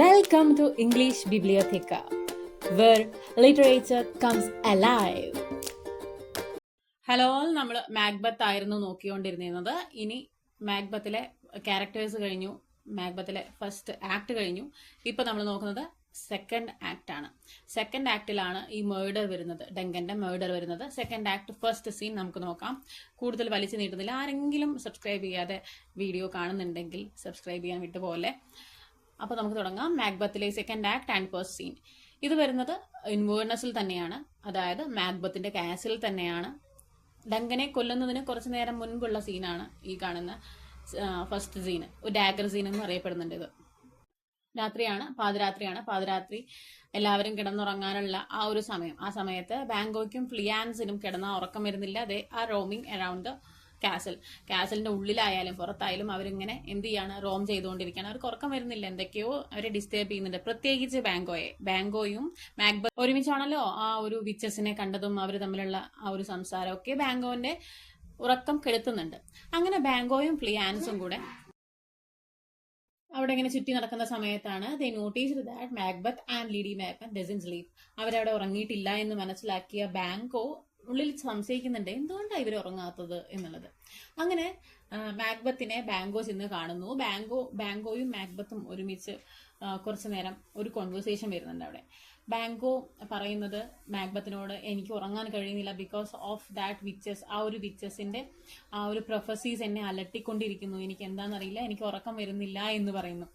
Welcome to English Bibliotheca, where literature comes alive. Hello, നമ്മൾ Macbeth ആയിരുന്നു നോക്കിക്കൊണ്ടിരുന്നത്. ഇനി മാക്ബത്തിലെ characters കഴിഞ്ഞു, മാക്ബത്തിലെ ഫസ്റ്റ് ആക്ട് കഴിഞ്ഞു. ഇപ്പൊ നമ്മൾ നോക്കുന്നത് സെക്കൻഡ് ആക്ട് ആണ്. സെക്കൻഡ് ആക്ടിലാണ് ഈ മേർഡർ വരുന്നത്, ഡങ്കന്റെ മേർഡർ വരുന്നത്. സെക്കൻഡ് ആക്ട് ഫസ്റ്റ് സീൻ നമുക്ക് നോക്കാം. കൂടുതൽ വലിച്ചു നീട്ടുന്നില്ല. ആരെങ്കിലും സബ്സ്ക്രൈബ് ചെയ്യാതെ വീഡിയോ കാണുന്നുണ്ടെങ്കിൽ സബ്സ്ക്രൈബ് ചെയ്യാൻ വിട്ടുപോലെ. അപ്പോൾ നമുക്ക് തുടങ്ങാം. മാക്ബത്തിലെ second act and first scene. ഇത് വരുന്നത് ഇൻവേർണസിൽ തന്നെയാണ്, അതായത് മാക്ബത്തിന്റെ കാസിൽ തന്നെയാണ്. ഡങ്കനെ കൊല്ലുന്നതിന് കുറച്ചു നേരം മുൻപുള്ള സീനാണ് ഈ കാണുന്ന ഫസ്റ്റ് സീന്. ഒരു ഡാഗർ സീൻ എന്ന് അറിയപ്പെടുന്നുണ്ട്. ഇത് രാത്രിയാണ്, പാതിരാത്രി എല്ലാവരും കിടന്നുറങ്ങാനുള്ള ആ ഒരു സമയം. ആ സമയത്ത് ബാങ്കോയ്ക്കും ഫ്ലിയാൻസിനും കിടന്ന ഉറക്കം വരുന്നില്ല. They are roaming around the കാസലിന്റെ ഉള്ളിലായാലും പുറത്തായാലും അവരിങ്ങനെ എന്ത് ചെയ്യാണ്, റോം ചെയ്തുകൊണ്ടിരിക്കുകയാണ്. അവർക്ക് ഉറക്കം വരുന്നില്ല, എന്തൊക്കെയോ അവരെ ഡിസ്റ്റർബ് ചെയ്യുന്നുണ്ട്. പ്രത്യേകിച്ച് ബാങ്കോയും മാക്ബത്ത് ഒരുമിച്ചാണല്ലോ ആ ഒരു വിച്ചസിനെ കണ്ടതും അവർ തമ്മിലുള്ള ആ ഒരു സംസാരമൊക്കെ ബാങ്കോന്റെ ഉറക്കം കെടുത്തുന്നുണ്ട്. അങ്ങനെ ബാങ്കോയും ഫ്ലിയാൻസും കൂടെ അവിടെ ഇങ്ങനെ ചുറ്റി നടക്കുന്ന സമയത്താണ് they noticed that Macbeth and lady Macbeth doesn't sleep. അവരവിടെ ഉറങ്ങിയിട്ടില്ല എന്ന് മനസ്സിലാക്കിയ ബാങ്കോ ഉള്ളിൽ സംശയിക്കുന്നുണ്ട്, എന്തുകൊണ്ടാണ് ഇവർ ഉറങ്ങാത്തത് എന്നുള്ളത്. അങ്ങനെ മാക്ബത്തിനെ ബാങ്കോ ചെന്ന് കാണുന്നു. ബാങ്കോയും മാക്ബത്തും ഒരുമിച്ച് കുറച്ചു നേരം ഒരു കോൺവെർസേഷൻ വരുന്നുണ്ട് അവിടെ. ബാങ്കോ പറയുന്നത് മാക്ബത്തിനോട്, എനിക്ക് ഉറങ്ങാൻ കഴിയുന്നില്ല ബിക്കോസ് ഓഫ് ദാറ്റ് വിച്ചസ്. ആ ഒരു വിച്ചസിന്റെ ആ ഒരു പ്രൊഫസീസ് എന്നെ അലട്ടിക്കൊണ്ടിരിക്കുന്നു, എനിക്ക് എന്താണെന്നറിയില്ല, എനിക്ക് ഉറക്കം വരുന്നില്ല എന്ന് പറയുന്നു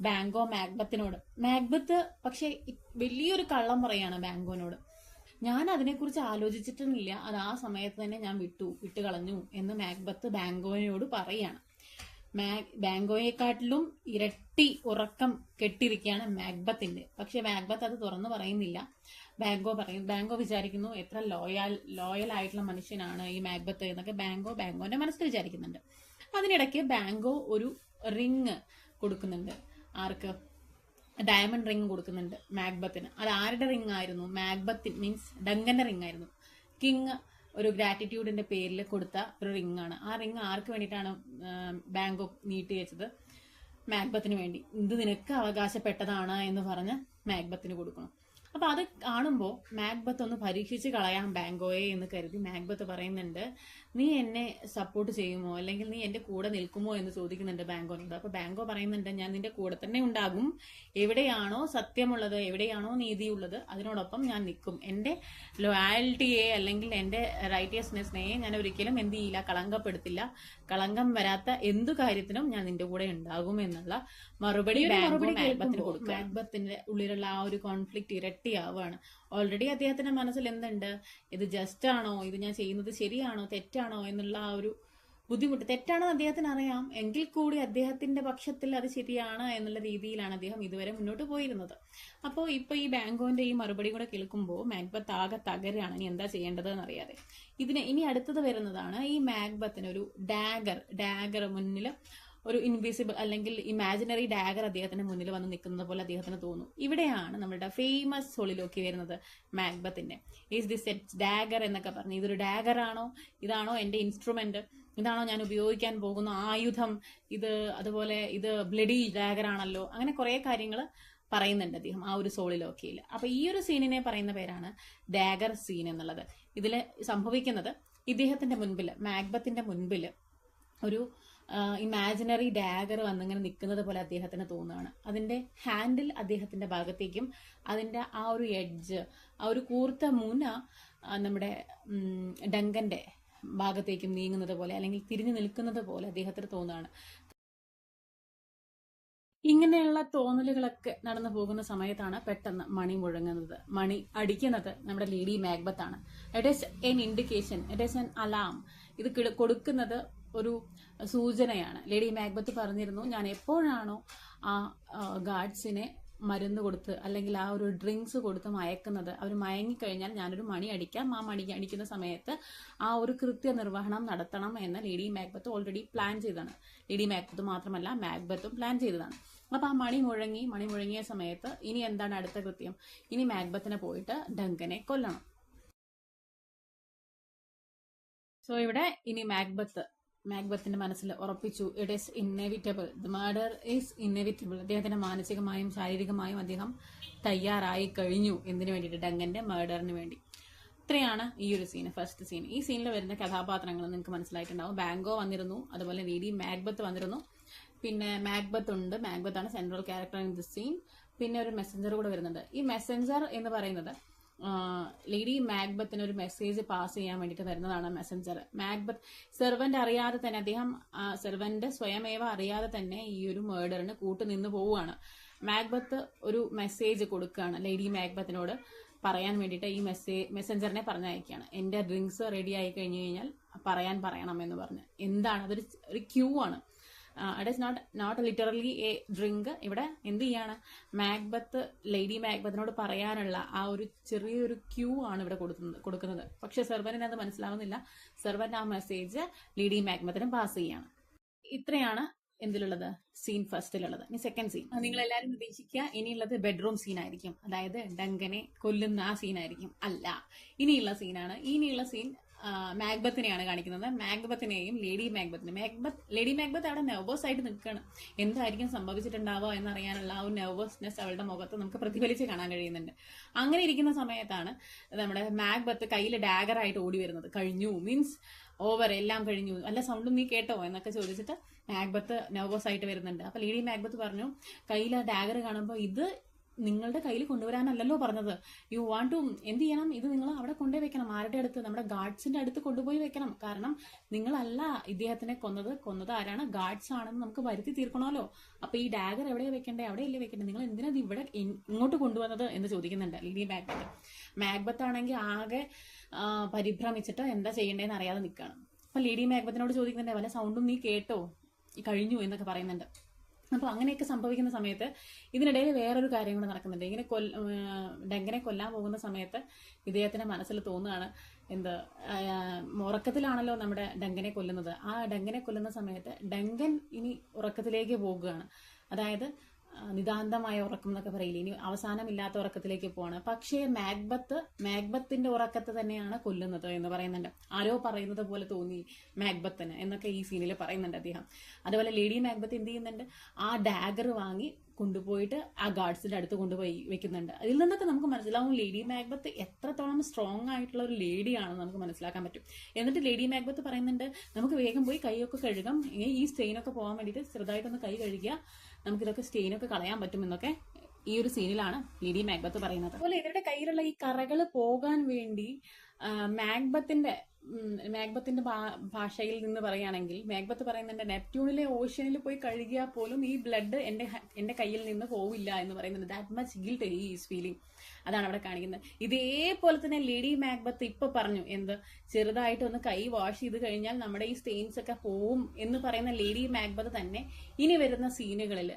ബാങ്കോ മാക്ബത്തിനോട്. മാക്ബത്ത് പക്ഷെ വലിയൊരു കള്ളം പറയാണ് ബാങ്കോനോട്. ഞാൻ അതിനെക്കുറിച്ച് ആലോചിച്ചിട്ടൊന്നുമില്ല, അത് ആ സമയത്ത് തന്നെ ഞാൻ വിട്ട് കളഞ്ഞു എന്ന് മാക്ബത്ത് ബാങ്കോനോട് പറയാണ്. ബാങ്കോയെക്കാട്ടിലും ഇരട്ടി ഉറക്കം കെട്ടിരിക്കുകയാണ് മാക്ബത്തിന്റെ. പക്ഷെ മാക്ബത്ത് അത് തുറന്നു പറയുന്നില്ല. ബാങ്കോ വിചാരിക്കുന്നു എത്ര ലോയൽ ആയിട്ടുള്ള മനുഷ്യനാണ് ഈ മാക്ബത്ത് എന്നൊക്കെ ബാങ്കോന്റെ മനസ്സിൽ വിചാരിക്കുന്നുണ്ട്. അതിനിടയ്ക്ക് ബാങ്കോ ഒരു റിങ് കൊടുക്കുന്നുണ്ട്. ആർക്ക്? ഡയമണ്ട് റിങ് കൊടുക്കുന്നുണ്ട് മാക്ബത്തിന്. അത് ആരുടെ റിങ് ആയിരുന്നു? മീൻസ് ഡങ്കന്റെ റിങ് ആയിരുന്നു. കിങ് ഒരു ഗ്രാറ്റിറ്റ്യൂഡിന്റെ പേരിൽ കൊടുത്ത ഒരു റിങ് ആണ്. ആ റിങ് ആർക്ക് വേണ്ടിയിട്ടാണ് ബാങ്കോ നീട്ടി വെച്ചത്? മാക്ബത്തിന് വേണ്ടി. ഇത് നിനക്ക് അവകാശപ്പെട്ടതാണ് എന്ന് പറഞ്ഞ് മാക്ബത്തിന് കൊടുക്കണം. അപ്പൊ അത് കാണുമ്പോൾ മാക്ബത്ത് ഒന്ന് പരീക്ഷിച്ച് കളയാം ബാങ്കോയെ എന്ന് കരുതി മാക്ബത്ത് പറയുന്നുണ്ട്, നീ എന്നെ സപ്പോർട്ട് ചെയ്യുമോ, അല്ലെങ്കിൽ നീ എന്റെ കൂടെ നിൽക്കുമോ എന്ന് ചോദിക്കുന്നുണ്ട് ബാങ്കോനോട്. അപ്പൊ ബാങ്കോ പറയുന്നുണ്ട്, ഞാൻ നിന്റെ കൂടെ തന്നെ ഉണ്ടാകും, എവിടെയാണോ സത്യമുള്ളത്, എവിടെയാണോ നീതിയുള്ളത് അതിനോടൊപ്പം ഞാൻ നിൽക്കും. എന്റെ ലോയാലിറ്റിയെ അല്ലെങ്കിൽ എന്റെ റൈറ്റിയസ്നെസ്സിനെ ഞാൻ ഒരിക്കലും എന്ത് ചെയ്യില്ല, കളങ്കപ്പെടുത്തില്ല. കളങ്കം വരാത്ത എന്തു കാര്യത്തിനും ഞാൻ നിന്റെ കൂടെ ഉണ്ടാകും എന്നുള്ള മറുപടി മാക്ബത്തിന് കൊടുക്കും. മാക്ബത്തിന്റെ ഉള്ളിലുള്ള ആ ഒരു കോൺഫ്ലിക്റ്റ് ഇരട്ടിയാവുകയാണ്. ഓൾറെഡി അദ്ദേഹത്തിന്റെ മനസ്സിൽ എന്തുണ്ട്, ഇത് ജസ്റ്റ് ആണോ, ഇത് ഞാൻ ചെയ്യുന്നത് ശരിയാണോ തെറ്റാണോ എന്നുള്ള ആ ഒരു ബുദ്ധിമുട്ട്. തെറ്റാണെന്ന് അദ്ദേഹത്തിന് അറിയാം, എങ്കിൽ കൂടി അദ്ദേഹത്തിന്റെ പക്ഷത്തിൽ അത് ശരിയാണ് എന്നുള്ള രീതിയിലാണ് അദ്ദേഹം ഇതുവരെ മുന്നോട്ട് പോയിരുന്നത്. അപ്പോൾ ഇപ്പൊ ഈ ബാങ്കോന്റെ ഈ മറുപടി കൂടെ കേൾക്കുമ്പോൾ മാക്ബത്ത് ആകെ തകരാണ്, ഇനി എന്താ ചെയ്യേണ്ടത് എന്നറിയാതെ. ഇനി അടുത്തത് വരുന്നതാണ് ഈ മാക്ബത്തിന് ഒരു ഡാഗർ മുന്നിൽ ഒരു ഇൻവിസിബിൾ അല്ലെങ്കിൽ ഇമാജിനറി ഡാഗർ അദ്ദേഹത്തിന്റെ മുന്നിൽ വന്ന് നിൽക്കുന്നത് പോലെ അദ്ദേഹത്തിന് തോന്നും. ഇവിടെയാണ് നമ്മുടെ ഫേമസ് സോളിലോക്കി വരുന്നത് മാക്ബത്തിന്റെ. ഈസ് ദിസ് ഡാഗർ എന്നൊക്കെ പറഞ്ഞു, ഇതൊരു ഡാഗർ ആണോ, ഇതാണോ എന്റെ ഇൻസ്ട്രുമെന്റ്, ഇതാണോ ഞാൻ ഉപയോഗിക്കാൻ പോകുന്ന ആയുധം, അതുപോലെ ഇത് ബ്ലഡി ഡാഗർ ആണല്ലോ, അങ്ങനെ കുറെ കാര്യങ്ങൾ പറയുന്നുണ്ട് അദ്ദേഹം ആ ഒരു സോളിലോക്കിയിൽ. അപ്പൊ ഈ ഒരു സീനിനെ പറയുന്ന പേരാണ് ഡാഗർ സീൻ എന്നുള്ളത്. ഇതിൽ സംഭവിക്കുന്നത് ഇദ്ദേഹത്തിന്റെ മുൻപിൽ, മാക്ബത്തിന്റെ മുൻപിൽ ഒരു ഇമാജിനറി ഡാഗർ വന്നിങ്ങനെ നിൽക്കുന്നത് പോലെ അദ്ദേഹത്തിന് തോന്നുകയാണ്. അതിന്റെ ഹാൻഡിൽ അദ്ദേഹത്തിന്റെ ഭാഗത്തേക്കും അതിന്റെ ആ ഒരു എഡ്ജ്, ആ ഒരു കൂർത്ത മുന നമ്മുടെ ഡങ്കന്റെ ഭാഗത്തേക്കും നീങ്ങുന്നത് പോലെ അല്ലെങ്കിൽ തിരിഞ്ഞു നിൽക്കുന്നത് പോലെ അദ്ദേഹത്തിന് തോന്നുകയാണ്. ഇങ്ങനെയുള്ള തോന്നലുകളൊക്കെ നടന്നു പോകുന്ന സമയത്താണ് പെട്ടെന്ന് മണി മുഴങ്ങുന്നത്. മണി അടിക്കുന്നത് നമ്മുടെ ലേഡി മാക്ബത്ത് ആണ്. It is N indication, it is N alarm. ഇത് കൊടുക്കുന്നത് ഒരു സൂചനയാണ്. ലേഡി മാക്ബത്ത് പറഞ്ഞിരുന്നു, ഞാൻ എപ്പോഴാണോ ആ ഗാർഡ്സിനെ മരുന്ന് കൊടുത്ത് അല്ലെങ്കിൽ ആ ഒരു ഡ്രിങ്ക്സ് കൊടുത്ത് മയക്കുന്നത്, അവർ മയങ്ങിക്കഴിഞ്ഞാൽ ഞാനൊരു മണി അടിക്കാം, ആ മണി അടിക്കുന്ന സമയത്ത് ആ ഒരു കൃത്യനിർവഹണം നടത്തണം എന്ന് ലേഡി മാക്ബത്ത് ഓൾറെഡി പ്ലാൻ ചെയ്തതാണ്. ലേഡി മാക്ബത്ത് മാത്രമല്ല മാക്ബത്തും പ്ലാൻ ചെയ്തതാണ്. അപ്പൊ ആ മണി മുഴങ്ങിയ സമയത്ത് ഇനി എന്താണ് അടുത്ത കൃത്യം? ഇനി മാക്ബത്തിനെ പോയിട്ട് ഡങ്കനെ കൊല്ലണം. സോ ഇവിടെ ഇനി മാക്ബത്ത് മാക്ബത്തിന്റെ മനസ്സിൽ ഉറപ്പിച്ചു, it is inevitable, the murder is inevitable. അദ്ദേഹത്തിന് മാനസികമായും ശാരീരികമായും അദ്ദേഹം തയ്യാറായി കഴിഞ്ഞു. എന്തിനു വേണ്ടിയിട്ട്? ഡങ്കന്റെ മർഡറിന് വേണ്ടി. ഇത്രയാണ് ഈ ഒരു സീൻ, ഫസ്റ്റ് സീൻ. ഈ സീനിൽ വരുന്ന കഥാപാത്രങ്ങൾ നിങ്ങൾക്ക് മനസ്സിലായിട്ടുണ്ടാവും. ബാങ്കോ വന്നിരുന്നു, അതുപോലെ ലേഡി മാക്ബത്ത് വന്നിരുന്നു. പിന്നെ മാക്ബത്ത് ഉണ്ട്, മാക്ബത്താണ് central character in this scene. പിന്നെ ഒരു മെസ്സഞ്ചർ കൂടെ വരുന്നുണ്ട്. ഈ മെസ്സഞ്ചർ എന്ന് പറയുന്നത് ലേഡി മാക്ബത്തിന് ഒരു മെസ്സേജ് പാസ് ചെയ്യാൻ വേണ്ടിയിട്ട് വരുന്നതാണ് മെസ്സഞ്ചർ. മാക്ബത്ത് സെർവന്റ് അറിയാതെ തന്നെ, അദ്ദേഹം സെർവന്റ് സ്വയമേവ അറിയാതെ തന്നെ ഈ ഒരു മേർഡറിന് കൂട്ടുനിന്ന് പോവുകയാണ്. മാക്ബത്ത് ഒരു മെസ്സേജ് കൊടുക്കുകയാണ് ലേഡി മാക്ബത്തിനോട് പറയാൻ വേണ്ടിയിട്ട്. ഈ മെസ്സഞ്ചറിനെ പറഞ്ഞയക്കുകയാണ്, എന്റെ ഡ്രിങ്ക്സ് റെഡി ആയി കഴിഞ്ഞു കഴിഞ്ഞാൽ പറയണം എന്ന് പറഞ്ഞ്. എന്താണ് അതൊരു ക്യൂ ആണ്. It is not literally a drink. ഇവിടെ എന്ത് ചെയ്യാണ്, മാക്ബത്ത് ലേഡി മാക്ബത്തിനോട് പറയാനുള്ള ആ ഒരു ചെറിയൊരു ക്യൂ ആണ് ഇവിടെ കൊടുക്കുന്നത്. പക്ഷെ സെർവന്റിന് അത് മനസ്സിലാവുന്നില്ല. സെർവന്റ് ആ മെസ്സേജ് ലേഡി മാക്ബത്തിനും പാസ് ചെയ്യാണ്. ഇത്രയാണ് എന്തിലുള്ളത്, സീൻ ഫസ്റ്റിലുള്ളത്. ഇനി സെക്കൻഡ് സീൻ നിങ്ങൾ എല്ലാവരും പ്രതീക്ഷിക്കുക ഇനിയുള്ളത് ബെഡ്റൂം സീൻ ആയിരിക്കും. അതായത് ഡങ്കനെ കൊല്ലുന്ന ആ സീൻ ആയിരിക്കും. അല്ല, ഇനിയുള്ള സീനാണ്. ഇനിയുള്ള സീൻ മാക്ബത്തിനെയാണ് കാണിക്കുന്നത്. മാക്ബത്തിനെയും ലേഡി മാക്ബത്ത് അവിടെ നെർവസ് ആയിട്ട് നിൽക്കുകയാണ്. എന്തായിരിക്കും സംഭവിച്ചിട്ടുണ്ടാവുക എന്നറിയാനുള്ള ആ ഒരു നെർവസ്നെസ് അവളുടെ മുഖത്ത് നമുക്ക് പ്രതിഫലിച്ച് കാണാൻ കഴിയുന്നുണ്ട്. അങ്ങനെ ഇരിക്കുന്ന സമയത്താണ് നമ്മുടെ മാക്ബത്ത് കയ്യിൽ ഡാഗറായിട്ട് ഓടി വരുന്നത്. കഴിഞ്ഞു മീൻസ് ഓവർ, എല്ലാം കഴിഞ്ഞു, അല്ല സൗണ്ടും നീ കേട്ടോ എന്നൊക്കെ ചോദിച്ചിട്ട് മാക്ബത്ത് നെർവസ് ആയിട്ട് വരുന്നുണ്ട്. അപ്പൊ ലേഡി മാക്ബത്ത് പറഞ്ഞു, കയ്യിൽ ആ ഡാഗർ കാണുമ്പോൾ ഇത് നിങ്ങളുടെ കയ്യിൽ കൊണ്ടുവരാനല്ലല്ലോ പറഞ്ഞത്, യു വാണ്ട് ടു എന്ത് ചെയ്യണം, ഇത് നിങ്ങൾ അവിടെ കൊണ്ടുപോയി വെക്കണം. ആരുടെ അടുത്ത്? നമ്മുടെ ഗാർഡ്സിന്റെ അടുത്ത് കൊണ്ടുപോയി വെക്കണം. കാരണം നിങ്ങളല്ല ഇദ്ദേഹത്തിനെ കൊന്നത് ആരാണ്? ഗാർഡ്സ് ആണെന്ന് നമുക്ക് വരുത്തി തീർക്കണമല്ലോ. അപ്പൊ ഈ ഡാഗർ എവിടെയാ വെക്കണ്ടേ? അവിടെയല്ലേ വെക്കണ്ടേ? നിങ്ങൾ എന്തിനാ ഇവിടെ ഇങ്ങോട്ട് കൊണ്ടുവന്നത് എന്ന് ചോദിക്കുന്നുണ്ട് ലേഡി മാക്ബത്ത്. മാക്ബത്ത് ആണെങ്കിൽ ആകെ പരിഭ്രമിച്ചിട്ട് എന്താ ചെയ്യേണ്ടതെന്ന് അറിയാതെ നിൽക്കുകയാണ്. അപ്പൊ ലേഡി മാക്ബത്തിനോട് ചോദിക്കുന്നുണ്ട്, വല്ല സൗണ്ടും നീ കേട്ടോ, കഴിഞ്ഞു എന്നൊക്കെ പറയുന്നുണ്ട്. അപ്പോൾ അങ്ങനെയൊക്കെ സംഭവിക്കുന്ന സമയത്ത് ഇതിനിടയിൽ വേറൊരു കാര്യം കൂടെ നടക്കുന്നുണ്ട്. ഇങ്ങനെ ഡങ്കനെ കൊല്ലാൻ പോകുന്ന സമയത്ത് ഇദ്ദേഹത്തിന്റെ മനസ്സിൽ തോന്നുകയാണ്, എന്ത് ഉറക്കത്തിലാണല്ലോ നമ്മുടെ ഡങ്കനെ കൊല്ലുന്നത്. ആ ഡങ്കനെ കൊല്ലുന്ന സമയത്ത് ഡങ്കൻ ഇനി ഉറക്കത്തിലേക്ക് പോകുകയാണ്. അതായത് നിതാന്തമായ ഉറക്കം എന്നൊക്കെ പറയില്ല, ഇനി അവസാനമില്ലാത്ത ഉറക്കത്തിലേക്ക് പോവാണ്. പക്ഷേ മാക്ബത്തിന്റെ ഉറക്കത്തെ തന്നെയാണ് കൊല്ലുന്നത് എന്ന് പറയുന്നുണ്ട്. ആരോ പറയുന്നത് പോലെ തോന്നി മാക്ബത്തിന് എന്നൊക്കെ ഈ സീനിൽ പറയുന്നുണ്ട് അദ്ദേഹം. അതുപോലെ ലേഡി മാക്ബത്ത് എന്ത് ചെയ്യുന്നുണ്ട്, ആ ഡാഗർ വാങ്ങി കൊണ്ടുപോയിട്ട് ആ ഗാർഡ്സിന്റെ അടുത്ത് കൊണ്ടുപോയി വെക്കുന്നുണ്ട്. അതിൽ നിന്നൊക്കെ നമുക്ക് മനസ്സിലാവും ലേഡി മാക്ബത്ത് എത്രത്തോളം സ്ട്രോങ് ആയിട്ടുള്ള ഒരു ലേഡിയാണെന്ന് നമുക്ക് മനസ്സിലാക്കാൻ പറ്റും. എന്നിട്ട് ലേഡി മാക്ബത്ത് പറയുന്നുണ്ട്, നമുക്ക് വേഗം പോയി കൈയൊക്കെ കഴുകാം, ഈ സ്റ്റെയിനൊക്കെ പോകാൻ വേണ്ടിയിട്ട് ചെറുതായിട്ടൊന്ന് കൈ കഴുകിയാൽ നമുക്കിതൊക്കെ സ്റ്റെയിനൊക്കെ കളയാൻ പറ്റും എന്നൊക്കെ ഈ ഒരു സീനിലാണ് ലേഡി മാക്ബത്ത് പറയുന്നത്. അതുപോലെ ഇവരുടെ കയ്യിലുള്ള ഈ കറകൾ പോകാൻ വേണ്ടി മാക്ബത്തിന്റെ ഭാഷയിൽ നിന്ന് പറയുകയാണെങ്കിൽ മാക്ബത്ത് പറയുന്നുണ്ട്, നെപ്റ്റ്യൂണിലെ ഓഷ്യനിൽ പോയി കഴുകിയാൽ പോലും ഈ ബ്ലഡ് എന്റെ കയ്യിൽ നിന്ന് പോവില്ല എന്ന് പറയുന്നുണ്ട്. That much guilt he is feeling. അതാണ് അവിടെ കാണിക്കുന്നത്. ഇതേപോലെ തന്നെ ലേഡി മാക്ബത്ത് ഇപ്പൊ പറഞ്ഞു, എന്ത് ചെറുതായിട്ട് ഒന്ന് കൈ വാഷ് ചെയ്ത് കഴിഞ്ഞാൽ നമ്മുടെ ഈ സ്റ്റെയിൻസ് ഒക്കെ പോവും എന്ന് പറയുന്ന ലേഡി മാക്ബത്ത് തന്നെ ഇനി വരുന്ന സീനുകളിൽ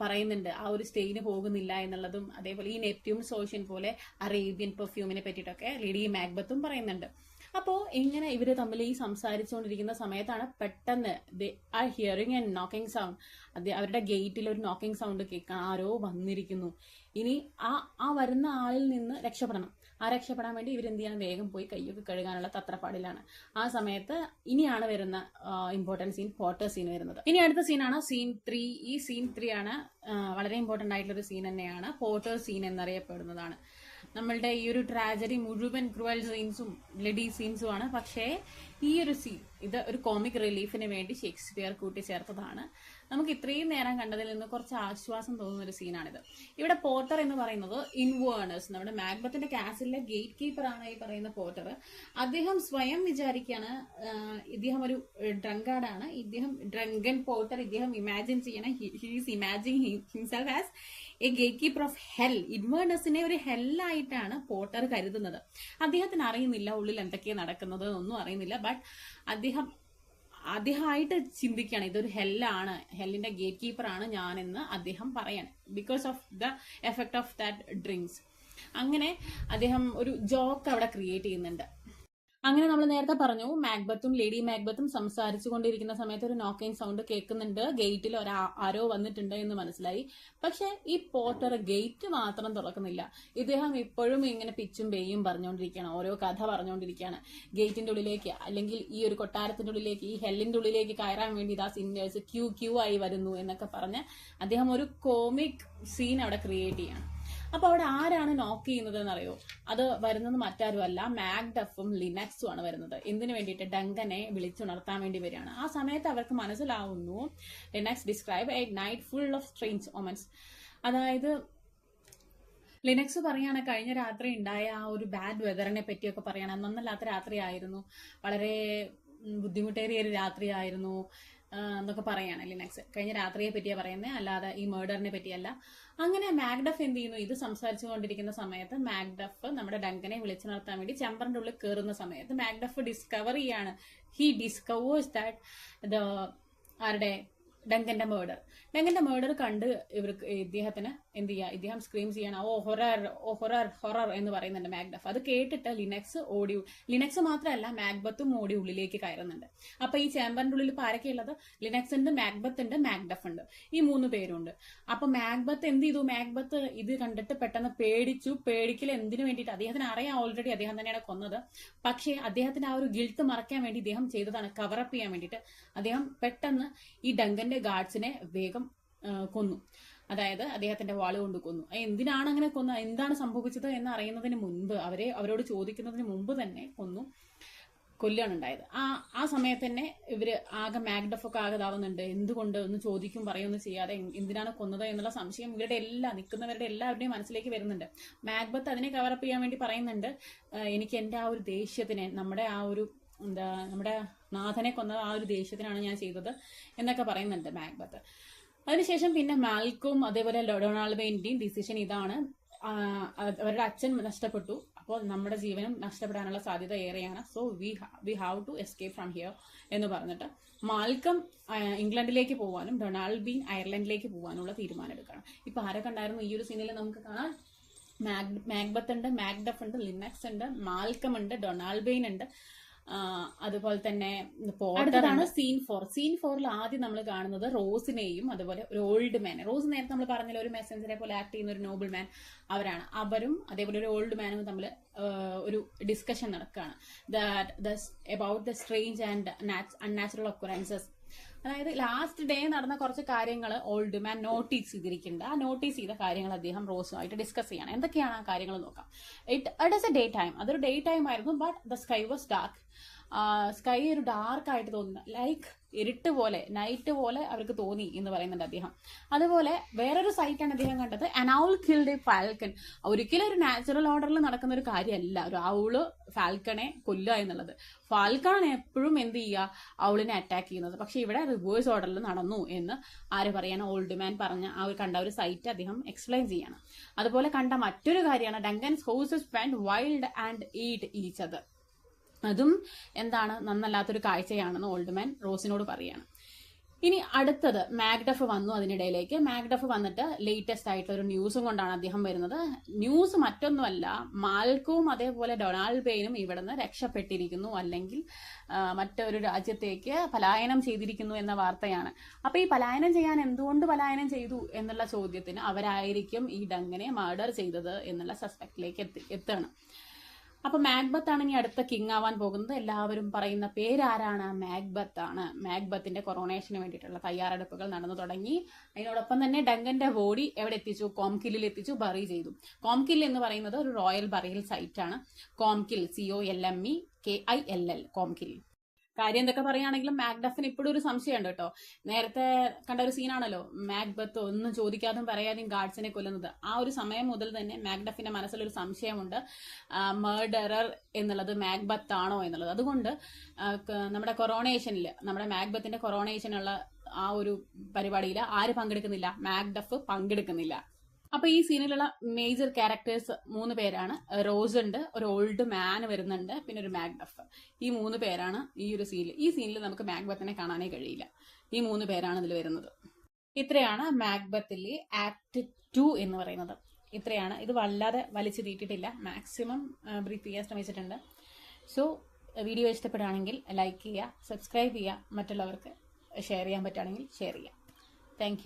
പറയുന്നുണ്ട് ആ ഒരു സ്റ്റെയിന് പോകുന്നില്ല എന്നുള്ളതും. അതേപോലെ ഈ നെപ്റ്റ്യൂൺസ് ഓഷ്യൻ പോലെ അറേബ്യൻ പെർഫ്യൂമിനെ പറ്റിയിട്ടൊക്കെ ലേഡി മാക്ബത്തും പറയുന്നുണ്ട്. അപ്പോൾ ഇങ്ങനെ ഇവര് തമ്മിൽ ഈ സംസാരിച്ചുകൊണ്ടിരിക്കുന്ന സമയത്താണ് പെട്ടെന്ന് they are hearing and knocking sound. അവരുടെ ഗേറ്റിൽ ഒരു നോക്കിംഗ് സൗണ്ട് കേൾക്കാൻ ആരോ വന്നിരിക്കുന്നു. ഇനി ആ വരുന്ന ആളിൽ നിന്ന് രക്ഷപ്പെടണം. ആ രക്ഷപ്പെടാൻ വേണ്ടി ഇവരെന്ത് ചെയ്യണം, വേഗം പോയി കൈയൊക്കെ കഴുകാനുള്ള തത്രപ്പാടിലാണ്. ആ സമയത്ത് ഇനിയാണ് വരുന്ന ഇമ്പോർട്ടൻറ്റ് സീൻ, പോർട്ടർ സീൻ വരുന്നത്. ഇനി അടുത്ത സീനാണ് സീൻ 3. ഈ സീൻ 3 ആണ് വളരെ ഇമ്പോർട്ടന്റ് ആയിട്ടുള്ള ഒരു സീൻ തന്നെയാണ്. പോർട്ടർ സീൻ എന്നറിയപ്പെടുന്നതാണ്. നമ്മളുടെ ഈ ഒരു ട്രാജഡി മുഴുവൻ ക്രൂവൽ സീൻസും ബ്ലഡി സീൻസും ആണ്. പക്ഷേ ഈ ഒരു സീൻ ഇത് ഒരു കോമിക് റിലീഫിന് വേണ്ടി ഷേക്സ്പിയർ കൂട്ടിച്ചേർത്തതാണ്. നമുക്ക് ഇത്രയും നേരം കണ്ടതിൽ നിന്ന് കുറച്ച് ആശ്വാസം തോന്നുന്ന ഒരു സീനാണിത്. ഇവിടെ പോർട്ടർ എന്ന് പറയുന്നത് ഇൻവേർണേഴ്സ്, നമ്മുടെ മാക്ബത്തിന്റെ കാസിലെ ഗേറ്റ് കീപ്പർ ആണ് ഈ പറയുന്ന പോർട്ടർ. അദ്ദേഹം സ്വയം വിചാരിക്കുകയാണ് ഇദ്ദേഹം ഒരു ഡ്രങ്കാർഡാണ്, ഇദ്ദേഹം ഡ്രങ്കൻ പോർട്ടർ. ഇദ്ദേഹം ഇമാജിൻ ചെയ്യണം, he's imagining himself as a gate keeper of hell. ഇൻവേർണേഴ്സിനെ ഒരു ഹെല്ലായിട്ടാണ് പോർട്ടർ കരുതുന്നത്. അദ്ദേഹത്തിന് അറിയുന്നില്ല ഉള്ളിൽ എന്തൊക്കെയാണ് നടക്കുന്നത്, ഒന്നും അറിയുന്നില്ല. ബട്ട് അദ്ദേഹമായിട്ട് ചിന്തിക്കുകയാണ് ഇതൊരു ഹെല്ലാണ്, ഹെല്ലിന്റെ ഗേറ്റ് കീപ്പർ ആണ് ഞാനെന്ന് അദ്ദേഹം പറയാണ്, because of the effect of that drinks. അങ്ങനെ അദ്ദേഹം ഒരു ജോക്ക് അവിടെ ക്രിയേറ്റ് ചെയ്യുന്നുണ്ട്. അങ്ങനെ നമ്മൾ നേരത്തെ പറഞ്ഞു മാക്ബത്തും ലേഡി മാക്ബത്തും സംസാരിച്ചു കൊണ്ടിരിക്കുന്ന സമയത്ത് ഒരു നോക്കിംഗ് സൗണ്ട് കേൾക്കുന്നുണ്ട്, ഗേറ്റിൽ ആരോ വന്നിട്ടുണ്ട് എന്ന് മനസ്സിലായി. പക്ഷെ ഈ പോർട്ടർ ഗേറ്റ് മാത്രം തുറക്കുന്നില്ല. ഇദ്ദേഹം ഇപ്പോഴും ഇങ്ങനെ പിച്ചും പേയും പറഞ്ഞുകൊണ്ടിരിക്കുകയാണ്, ഓരോ കഥ പറഞ്ഞുകൊണ്ടിരിക്കുകയാണ്. ഗേറ്റിന്റെ ഉള്ളിലേക്ക് അല്ലെങ്കിൽ ഈ ഒരു കൊട്ടാരത്തിന്റെ ഉള്ളിലേക്ക്, ഈ ഹെല്ലിന്റെ ഉള്ളിലേക്ക് കയറാൻ വേണ്ടി ഇതാ സിന്നേഴ്സ് ക്യൂ ആയി വരുന്നു എന്നൊക്കെ പറഞ്ഞ് അദ്ദേഹം ഒരു കോമിക് സീൻ അവിടെ ക്രിയേറ്റ് ചെയ്യാണ്. അപ്പൊ അവിടെ ആരാണ് നോക്ക് ചെയ്യുന്നത് എന്നറിയോ? അത് വരുന്നത് മറ്റാരുമല്ല, മാക്ഡഫും ലിനക്സും ആണ് വരുന്നത്. എന്തിനു വേണ്ടിയിട്ട്? ഡങ്കനെ വിളിച്ചുണർത്താൻ വേണ്ടി വരികയാണ്. ആ സമയത്ത് അവർക്ക് മനസ്സിലാവുന്നു Lennox describe a night full of strange omens. അതായത് ലിനക്സ് പറയാണ് കഴിഞ്ഞ രാത്രി ഉണ്ടായ ആ ഒരു ബാഡ് വെതറിനെ പറ്റിയൊക്കെ പറയണം. നന്നല്ലാത്ത രാത്രിയായിരുന്നു, വളരെ ബുദ്ധിമുട്ടേറിയ ഒരു രാത്രിയായിരുന്നു എന്നൊക്കെ പറയാണ് ലിനക്സ്. കഴിഞ്ഞ രാത്രിയെ പറ്റിയാ പറയുന്നത്, അല്ലാതെ ഈ മേർഡറിനെ പറ്റിയല്ല. അങ്ങനെ മാക്ഡഫ് എന്ത് ചെയ്യുന്നു? ഇത് സംസാരിച്ചു കൊണ്ടിരിക്കുന്ന സമയത്ത് മാക്ഡഫ് നമ്മുടെ ഡങ്കനെ വിളിച്ചു നിർത്താൻ വേണ്ടി ചെമ്പറിന്റെ ഉള്ളിൽ കയറുന്ന സമയത്ത് മാക്ഡഫ് ഡിസ്കവർ ചെയ്യാണ്. ഹി ഡിസ്കവേഴ്സ് ദാറ്റ് ആരുടെ ഡങ്കന്റെ മേർഡർ കണ്ട് ഇവർക്ക് ഇദ്ദേഹത്തിന് എന്ത് ചെയ്യുക? ഇദ്ദേഹം സ്ക്രീം ചെയ്യണം, ഓ ഹൊറർ, ഓ ഹൊറർ, ഹൊറർ എന്ന് പറയുന്നുണ്ട് മാക്ഡഫ്. അത് കേട്ടിട്ട് ലിനക്സ് മാത്രമല്ല മാക്ബത്തും ഓടി ഉള്ളിലേക്ക് കയറുന്നുണ്ട്. അപ്പൊ ഈ ചേമ്പറിന്റെ ഉള്ളിൽ ഇപ്പൊ ആരൊക്കെയുള്ളത്? ലിനക്സ് ഉണ്ട്, മാക്ബത്ത് ഉണ്ട്, മാക്ഡഫ് ഉണ്ട്, ഈ 3 പേരുണ്ട്. അപ്പൊ മാക്ബത്ത് എന്ത് ചെയ്തു? മാക്ബത്ത് ഇത് കണ്ടിട്ട് പെട്ടെന്ന് പേടിച്ചു. പേടിക്കൽ എന്തിനു വേണ്ടിയിട്ട്? അദ്ദേഹത്തിന് അറിയാം ഓൾറെഡി അദ്ദേഹം തന്നെയാണ് കൊന്നത്. പക്ഷേ അദ്ദേഹത്തിന്റെ ആ ഒരു ഗിൽട്ട് മറയ്ക്കാൻ വേണ്ടി ഇദ്ദേഹം ചെയ്തതാണ്, കവറപ്പ് ചെയ്യാൻ വേണ്ടിയിട്ട്. അദ്ദേഹം പെട്ടെന്ന് ഈ ഡങ്കന്റെ ഗാർഡ്സിനെ വേഗം കൊന്നു. അതായത് അദ്ദേഹത്തിന്റെ വാള് കൊണ്ട് കൊന്നു. എന്തിനാണ് അങ്ങനെ കൊന്നത്, എന്താണ് സംഭവിച്ചത് എന്ന് അറിയുന്നതിന് മുൻപ്, അവരോട് ചോദിക്കുന്നതിന് മുമ്പ് തന്നെ കൊല്ലുകയാണ് ഉണ്ടായത്. ആ സമയത്ത് തന്നെ ഇവര് ആകെ മാക്ഡഫൊക്കെ ആകെ ഇതാവുന്നുണ്ട്. എന്തുകൊണ്ട് ഒന്ന് ചോദിക്കും പറയുമെന്ന് ചെയ്യാതെ എന്തിനാണ് കൊന്നത് എന്നുള്ള സംശയം നിൽക്കുന്നവരുടെ എല്ലാവരുടെയും മനസ്സിലേക്ക് വരുന്നുണ്ട്. മാക്ബത്ത് അതിനെ കവറപ്പ് ചെയ്യാൻ വേണ്ടി പറയുന്നുണ്ട്, എനിക്ക് എന്റെ ആ ഒരു ദേഷ്യത്തിന്, നമ്മുടെ നാഥനെ കൊന്ന ആ ഒരു ദേഷ്യത്തിനാണ് ഞാൻ ചെയ്തത് എന്നൊക്കെ പറയുന്നുണ്ട് മാക്ബത്ത്. അതിനുശേഷം പിന്നെ മാൽക്കും അതേപോലെ ഡൊണാൾഡ് വെയിന്റെയും ഡിസിഷൻ ഇതാണ്, അവരുടെ അച്ഛൻ നഷ്ടപ്പെട്ടു, അപ്പോൾ നമ്മുടെ ജീവനും നഷ്ടപ്പെടാനുള്ള സാധ്യത ഏറെയാണ്. So we have to escape from here എന്ന് പറഞ്ഞിട്ട് മാൽക്കം ഇംഗ്ലണ്ടിലേക്ക് പോകാനും ഡൊണാൾഡ് ബീൻ അയർലൻഡിലേക്ക് പോകാനുള്ള തീരുമാനം എടുക്കണം. ഇപ്പൊ ആരൊക്കെ ഉണ്ടായിരുന്നു ഈ ഒരു സീനിൽ നമുക്ക് കാണാം? മാക്ബത്ത് ഉണ്ട്, മാക്ഡഫ് ഉണ്ട്, ലിനക്സ് ഉണ്ട്, മാൽക്കം ഉണ്ട്, ഡൊണാൾഡ് ബെയിൻ ഉണ്ട്, അതുപോലെ തന്നെ അടുത്തതാണ് സീൻ 4. സീൻ 4ൽ ആദ്യം നമ്മൾ കാണുന്നത് റോസിനെയും അതുപോലെ ഒരു ഓൾഡ് മാൻ. റോസ് നേരത്തെ നമ്മൾ പറഞ്ഞില്ല, ഒരു മെസ്സഞ്ചറെ പോലെ ആക്ട് ചെയ്യുന്ന ഒരു നോബിൾ മാൻ, അവരും അതേപോലെ ഒരു ഓൾഡ് മാനും തമ്മിൽ ഒരു ഡിസ്കഷൻ നടക്കുകയാണ്, about the strange and unnatural occurrences. അതായത് ലാസ്റ്റ് ഡേ നടന്ന കുറച്ച് കാര്യങ്ങൾ ഓൾഡ് മാൻ നോട്ടീസ് ചെയ്തിരിക്കുന്നുണ്ട്. ആ നോട്ടീസ് ചെയ്ത കാര്യങ്ങൾ അദ്ദേഹം റോസുമായിട്ട് ഡിസ്കസ് ചെയ്യണം. എന്തൊക്കെയാണ് ആ കാര്യങ്ങൾ നോക്കാം. It is A day time. അതൊരു ഡേ ടൈം ആയിരുന്നു, but the sky was dark. Sky ഒരു ഡാർക്ക് ആയിട്ട് തോന്നുന്നു, ലൈക്ക് ഇരുട്ട് പോലെ, നൈറ്റ് പോലെ അവർക്ക് തോന്നി എന്ന് പറയുന്നുണ്ട് അദ്ദേഹം. അതുപോലെ വേറൊരു സൈറ്റാണ് അദ്ദേഹം കണ്ടത്, an owl killed a falcon. ഒരിക്കലും ഒരു നാച്ചുറൽ ഓർഡറിൽ നടക്കുന്ന ഒരു കാര്യമല്ല ഒരു ഔള് ഫാൽക്കണെ കൊല്ലുക എന്നുള്ളത്. ഫാൽക്കണാണ് എപ്പോഴും എന്ത് ചെയ്യുക? ഔളിനെ അറ്റാക്ക് ചെയ്യുന്നത്. പക്ഷെ ഇവിടെ റിവേഴ്സ് ഓർഡറിൽ നടന്നു എന്ന് ആര് പറയാണ്? ഓൾഡ് മാൻ പറഞ്ഞ കണ്ട ഒരു സൈറ്റ് അദ്ദേഹം എക്സ്പ്ലെയിൻ ചെയ്യണം. അതുപോലെ കണ്ട മറ്റൊരു കാര്യമാണ് Duncan's horses went wild and eat each other. അതും എന്താണ്, നന്നല്ലാത്തൊരു കാഴ്ചയാണെന്ന് ഓൾഡ് മാൻ റോസിനോട് പറയാണ്. ഇനി അടുത്തത് മാക്ഡഫ് വന്നു. അതിനിടയിലേക്ക് മാക്ഡഫ് വന്നിട്ട് ലേറ്റസ്റ്റ് ആയിട്ടുള്ള ഒരു ന്യൂസും കൊണ്ടാണ് അദ്ദേഹം വരുന്നത്. ന്യൂസ് മറ്റൊന്നുമല്ല, മാൽക്കവും അതേപോലെ ഡൊണാൾഡ് ബെയിനും ഇവിടുന്ന് രക്ഷപ്പെട്ടിരിക്കുന്നു, അല്ലെങ്കിൽ മറ്റൊരു രാജ്യത്തേക്ക് പലായനം ചെയ്തിരിക്കുന്നു എന്ന വാർത്തയാണ്. അപ്പൊ ഈ പലായനം ചെയ്യാൻ എന്തുകൊണ്ട് പലായനം ചെയ്തു എന്നുള്ള ചോദ്യത്തിന് അവരായിരിക്കും ഈ ഡങ്കനെ മർഡർ ചെയ്തത് എന്നുള്ള സസ്പെക്റ്റിലേക്ക് എത്തണം. അപ്പൊ മാക്ബത്ത് ആണ് ഇനി അടുത്ത കിങ് ആവാൻ പോകുന്നത്. എല്ലാവരും പറയുന്ന പേരാരാണ്? മാക്ബത്ത് ആണ്. മാക്ബത്തിന്റെ കൊറോണേഷന് വേണ്ടിയിട്ടുള്ള തയ്യാറെടുപ്പുകൾ നടന്നു തുടങ്ങി. അതിനോടൊപ്പം തന്നെ ഡങ്കന്റെ ബോഡി എവിടെ എത്തിച്ചു? കോംകില്ലിൽ എത്തിച്ചു, ബറി ചെയ്തു. കോംകിൽ എന്ന് പറയുന്നത് ഒരു റോയൽ ബറിയൽ സൈറ്റ് ആണ്. കോംകിൽ, COLMEKILL, കോംകിൽ. കാര്യം എന്തൊക്കെ പറയുകയാണെങ്കിലും മാക്ഡഫിന് ഇപ്പോഴും ഒരു സംശയമുണ്ട് കേട്ടോ. നേരത്തെ കണ്ട ഒരു സീനാണല്ലോ, മാക്ബത്ത് ഒന്നും ചോദിക്കാതും പറയാതെയും ഗാർഡ്സിനെ കൊല്ലുന്നത്. ആ ഒരു സമയം മുതൽ തന്നെ മാക്ഡഫിന്റെ മനസ്സിലൊരു സംശയമുണ്ട്, മർഡറർ എന്നുള്ളത് മാക്ബത്ത് ആണോ എന്നുള്ളത്. അതുകൊണ്ട് നമ്മുടെ മാക്ബത്തിന്റെ കൊറോണേഷനുള്ള ആ ഒരു പരിപാടിയിൽ ആര് പങ്കെടുക്കുന്നില്ല? മാക്ഡഫ് പങ്കെടുക്കുന്നില്ല. അപ്പൊ ഈ സീനിലുള്ള മേജർ ക്യാരക്ടേഴ്സ് 3 പേരാണ്. റോസ് ഉണ്ട്, ഒരു ഓൾഡ് മാൻ വരുന്നുണ്ട്, പിന്നെ ഒരു മാക്ഡഫ്. ഈ 3 പേരാണ് ഈ ഒരു സീനിൽ. ഈ സീനിൽ നമുക്ക് മാക്ബത്തിനെ കാണാനേ കഴിയില്ല. ഈ 3 പേരാണ് ഇതിൽ വരുന്നത്. ഇത്രയാണ് മാക്ബത്തിലെ ആക്ട് 2 എന്ന് പറയുന്നത്. ഇത്രയാണ്. ഇത് വല്ലാതെ വലിച്ചു തീറ്റിട്ടില്ല, മാക്സിമം ബ്രീഫ് ചെയ്യാൻ ശ്രമിച്ചിട്ടുണ്ട്. സോ വീഡിയോ ഇഷ്ടപ്പെടുകയാണെങ്കിൽ ലൈക്ക് ചെയ്യുക, സബ്സ്ക്രൈബ് ചെയ്യുക, മറ്റുള്ളവർക്ക് ഷെയർ ചെയ്യാൻ പറ്റുകയാണെങ്കിൽ ഷെയർ ചെയ്യുക. താങ്ക്